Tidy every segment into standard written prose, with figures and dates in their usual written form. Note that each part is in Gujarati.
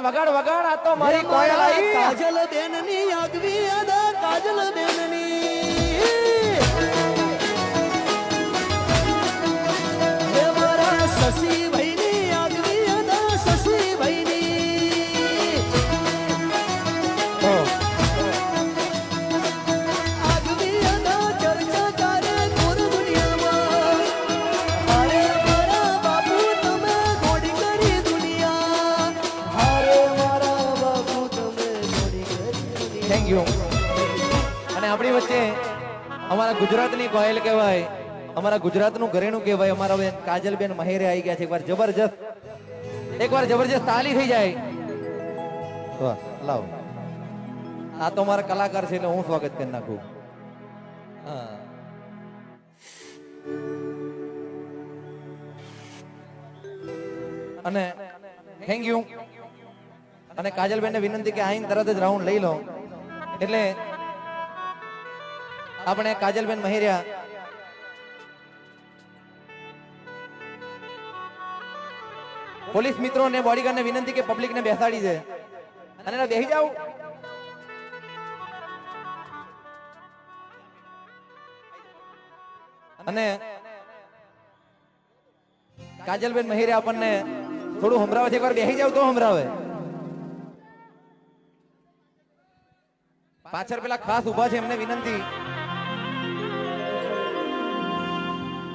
વગાડ વગાડ આ તો મારી કોયલ આઈ કાજલ બેનની આગવી અદા કાજલ બેનની હે મારા શશી ભાઈની આગવી અદા શશી ભાઈની આગવી અદા ચર્ચા કરે પૂર દુનિયામાં હારે મારા બાપુ તમે ગોડી કરી દુનિયા હારે મારા બાપુ તમે ગોડી કરી થેન્ક યુ અને આપણી વચ્ચે અમારા ગુજરાતની કોયલ કહેવાય અમારા ગુજરાતનું ઘરેણું કહેવાય અમારા બેન કાજલબેન મહેરે આવી ગયા છે એકવાર જબરજસ્ત તાલી થઈ જાય વાહ લાવ આ તો મારા કલાકાર છે એટલે હું સ્વાગત કરી નાખું હા અને થેન્ક યુ અને કાજલબેનને વિનંતી કે આઈને તરત જ રાઉન્ડ લઈ લો એટલે આપણે કાજલબેન મહેરિયા પોલીસ મિત્રો ને બોડીગાર્ડ ને વિનંતી કે પબ્લિક ને બેસાડી દે અને બેસી જાવ અને કાજલબેન મહેરિયા આપણને થોડું સંભળાવે છે એકવાર બેસી જાવ તો સંભળાવે પાછળ પેલા ખાસ ઉભા છે એમને વિનંતી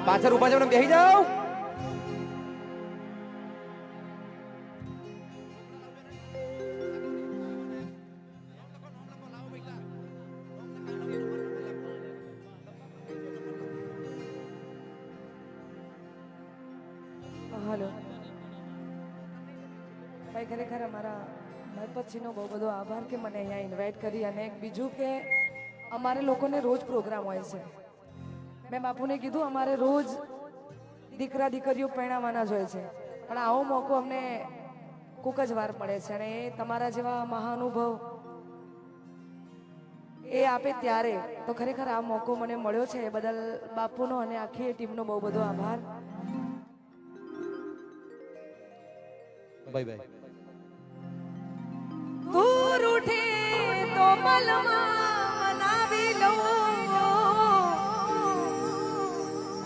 પાછળ ઉભા છે એમને બેસી જાવ હલો ભાઈ ખરેખર અમારા મહેપતસિંહનો બહુ બધો આભાર કે મને અહીંયા ઇન્વાઇટ કરી અને એક બીજું કે અમારે લોકોને રોજ પ્રોગ્રામ હોય છે મેં બાપુને કીધું અમારે રોજ દીકરા દીકરીઓ પરણાવવાના જ હોય છે પણ આવો મોકો અમને કોક જ વાર મળે છે અને એ તમારા જેવા મહાનુભવ એ આપે ત્યારે તો ખરેખર આ મોકો મને મળ્યો છે એ બદલ બાપુનો અને આખી ટીમનો બહુ બધો આભાર બાય બાય દૂર ઉઠે તો પલમાં મનાવી લઉં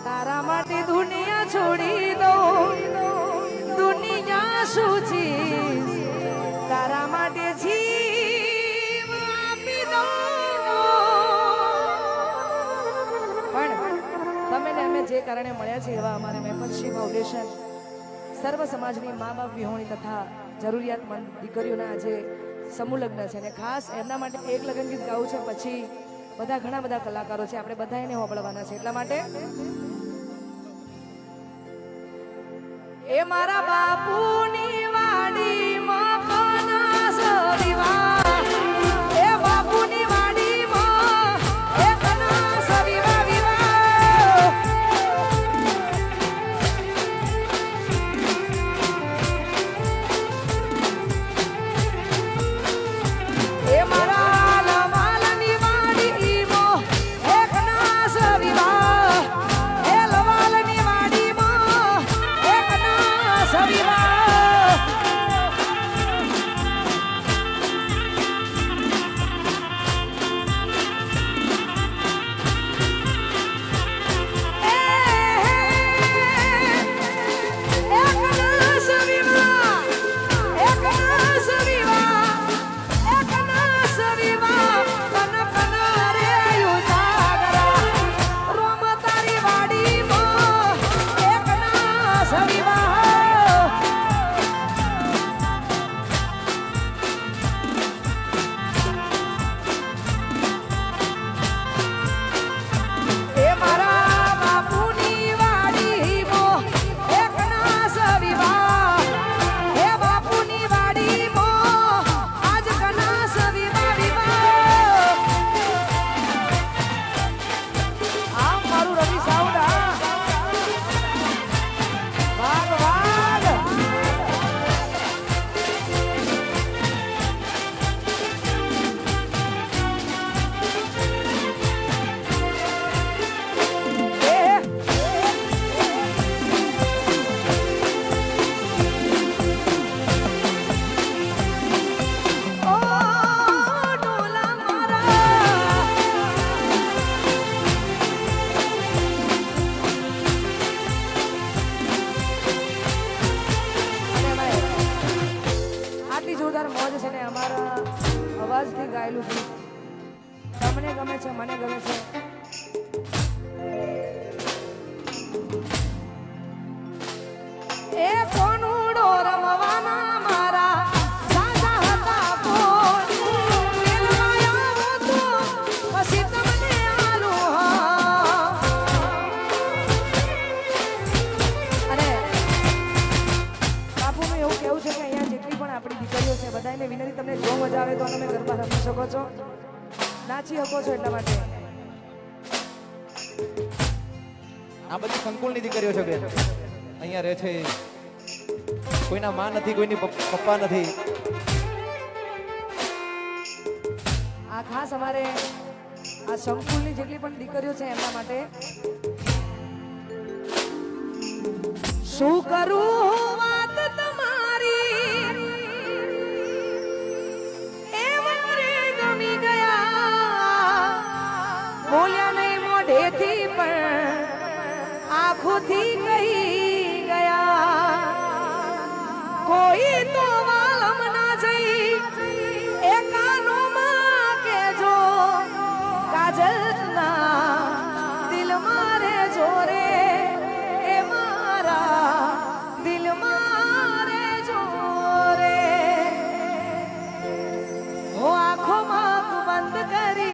તારા માટે દુનિયા છોડી દઉં દુનિયા શું છે તારા માટે જીવ આપી દઉં પણ તમે ને અમે જે કારણે મળ્યા છે એવા અમારે મહેપતસિંહ ફાઉન્ડેશન સર્વ સમાજની મા બાપ વિહોણી તથા જરૂરિયાતમંદ દીકરીઓના આજે સમૂહ લગ્ન છે અને ખાસ એમના માટે એક લગ્ન ગીત ગાવું છે પછી બધા ઘણા બધા કલાકારો છે આપણે બધા એને હોબળવાના છે એટલા માટે એ મારા બાપુની વાડીમાં ફાનસ વિવાહ એ બાપુની વાડીમાં એ ફાનસ વિવાહ વિવાહ જોરદાર મોજ છે ને અમારા અવાજથી ગાયેલું ગીત તમને ગમે છે, મને ગમે છે. એ કોનુડો રમવાના મારા સાજા હતા બોલ મેલવાયા તો પછી તમને આલું હા. અને બાપુનું એવું કેવું છે કે અહીંયા જેટલી પણ આપણી દીકરીઓ છે બધાને વિનંતી, તમને જો મજા આવે તો તમે ગરબા રમી શકો છો, નાચી શકો છો. એટલા માટે આ બધી સંકુલની દીકરીઓ છે બેન, અહીંયા રહે છે. કોઈના માં નથી, કોઈની પપ્પા નથી. આ ખાસ અમારે આ સંકુલની જેટલી પણ દીકરીઓ છે એમના માટે. શું કરું વાત તમારી એ મારે ગમી ગયા, બોલ્યા નહીં મોઢેથી પણ આંખોથી કહી